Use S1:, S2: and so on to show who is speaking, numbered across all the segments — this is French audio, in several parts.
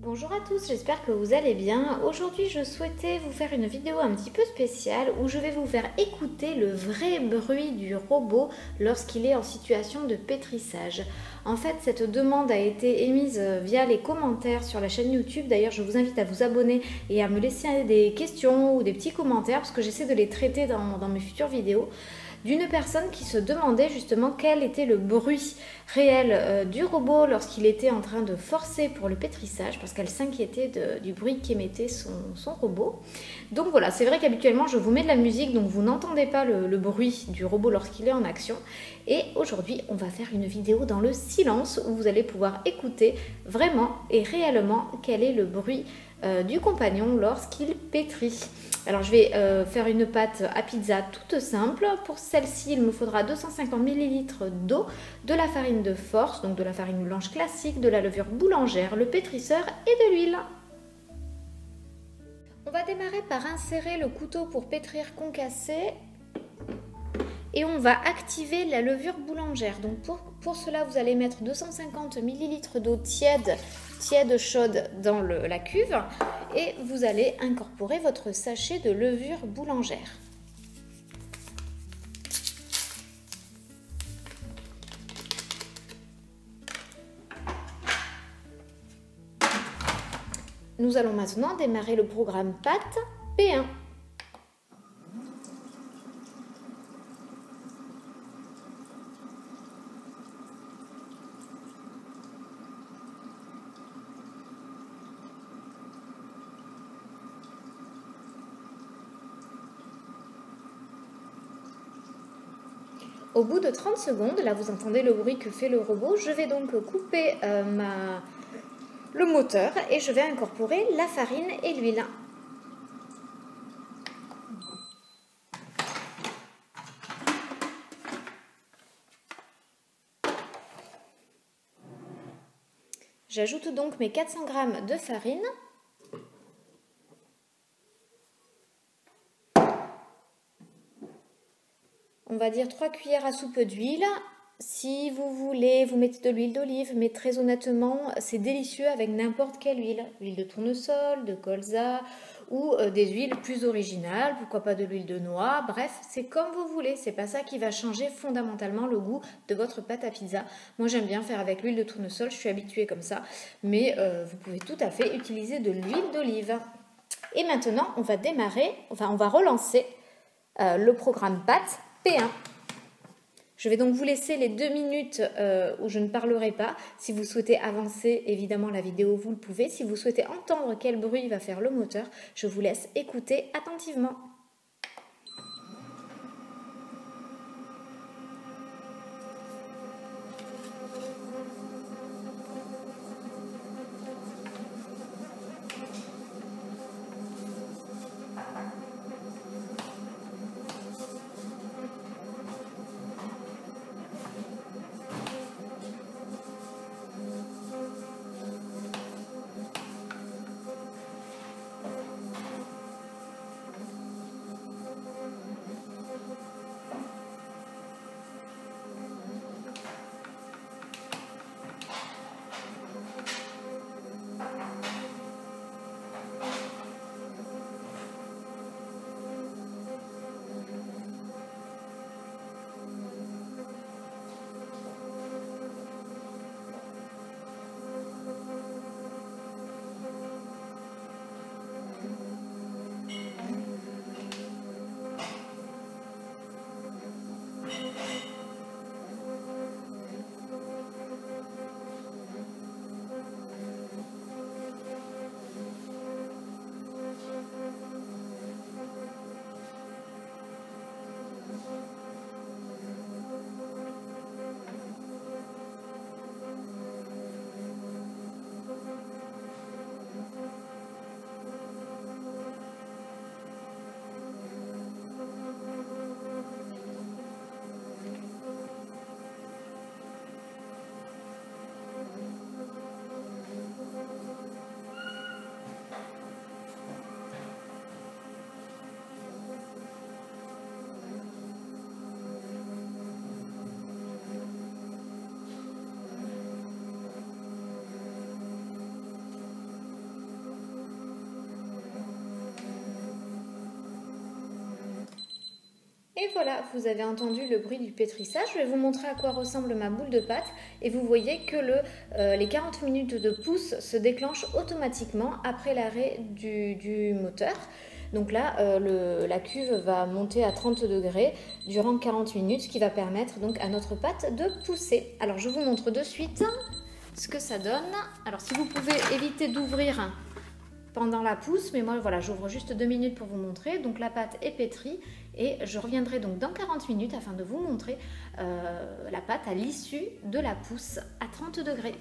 S1: Bonjour à tous, j'espère que vous allez bien. Aujourd'hui, je souhaitais vous faire une vidéo un petit peu spéciale où je vais vous faire écouter le vrai bruit du robot lorsqu'il est en situation de pétrissage. En fait, cette demande a été émise via les commentaires sur la chaîne YouTube. D'ailleurs, je vous invite à vous abonner et à me laisser des questions ou des petits commentaires parce que j'essaie de les traiter dans mes futures vidéos. D'une personne qui se demandait justement quel était le bruit réel du robot lorsqu'il était en train de forcer pour le pétrissage, parce qu'elle s'inquiétait du bruit qu'émettait son robot. Donc voilà, c'est vrai qu'habituellement je vous mets de la musique, donc vous n'entendez pas le bruit du robot lorsqu'il est en action. Et aujourd'hui, on va faire une vidéo dans le silence où vous allez pouvoir écouter vraiment et réellement quel est le bruit du compagnon lorsqu'il pétrit. Alors je vais faire une pâte à pizza toute simple. Pour celle-ci, il me faudra 250 ml d'eau, de la farine de force, donc de la farine blanche classique, de la levure boulangère, le pétrisseur et de l'huile. On va démarrer par insérer le couteau pour pétrir concassé et on va activer la levure boulangère. Donc pour cela, vous allez mettre 250 ml d'eau tiède chaude dans la cuve et vous allez incorporer votre sachet de levure boulangère. Nous allons maintenant démarrer le programme pâte P1. Au bout de 30 secondes, là vous entendez le bruit que fait le robot, je vais donc couper le moteur et je vais incorporer la farine et l'huile. J'ajoute donc mes 400 g de farine. On va dire 3 cuillères à soupe d'huile. Si vous voulez, vous mettez de l'huile d'olive, mais très honnêtement, c'est délicieux avec n'importe quelle huile. Huile de tournesol, de colza ou des huiles plus originales, pourquoi pas de l'huile de noix. Bref, c'est comme vous voulez. C'est pas ça qui va changer fondamentalement le goût de votre pâte à pizza. Moi, j'aime bien faire avec l'huile de tournesol, je suis habituée comme ça. Mais vous pouvez tout à fait utiliser de l'huile d'olive. Et maintenant, on va relancer le programme pâte P1. Je vais donc vous laisser les 2 minutes où je ne parlerai pas. Si vous souhaitez avancer, évidemment, la vidéo, vous le pouvez. Si vous souhaitez entendre quel bruit va faire le moteur, je vous laisse écouter attentivement. Et voilà, vous avez entendu le bruit du pétrissage. Je vais vous montrer à quoi ressemble ma boule de pâte. Et vous voyez que les 40 minutes de pousse se déclenchent automatiquement après l'arrêt du moteur. Donc là, la cuve va monter à 30 degrés durant 40 minutes, ce qui va permettre donc à notre pâte de pousser. Alors je vous montre de suite ce que ça donne. Alors si vous pouvez éviter d'ouvrir pendant la pousse, mais moi voilà, j'ouvre juste 2 minutes pour vous montrer. Donc la pâte est pétrie et je reviendrai donc dans 40 minutes afin de vous montrer la pâte à l'issue de la pousse à 30 degrés.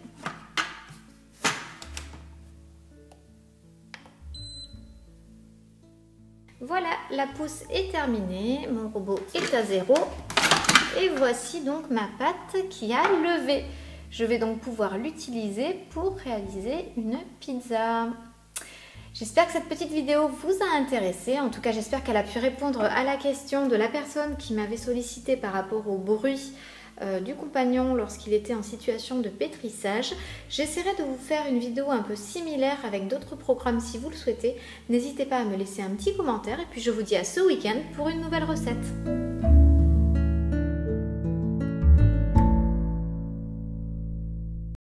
S1: Voilà, la pousse est terminée, mon robot est à 0 et voici donc ma pâte qui a levé. Je vais donc pouvoir l'utiliser pour réaliser une pizza. J'espère que cette petite vidéo vous a intéressé. En tout cas, j'espère qu'elle a pu répondre à la question de la personne qui m'avait sollicité par rapport au bruit du compagnon lorsqu'il était en situation de pétrissage. J'essaierai de vous faire une vidéo un peu similaire avec d'autres programmes si vous le souhaitez. N'hésitez pas à me laisser un petit commentaire et puis je vous dis à ce week-end pour une nouvelle recette.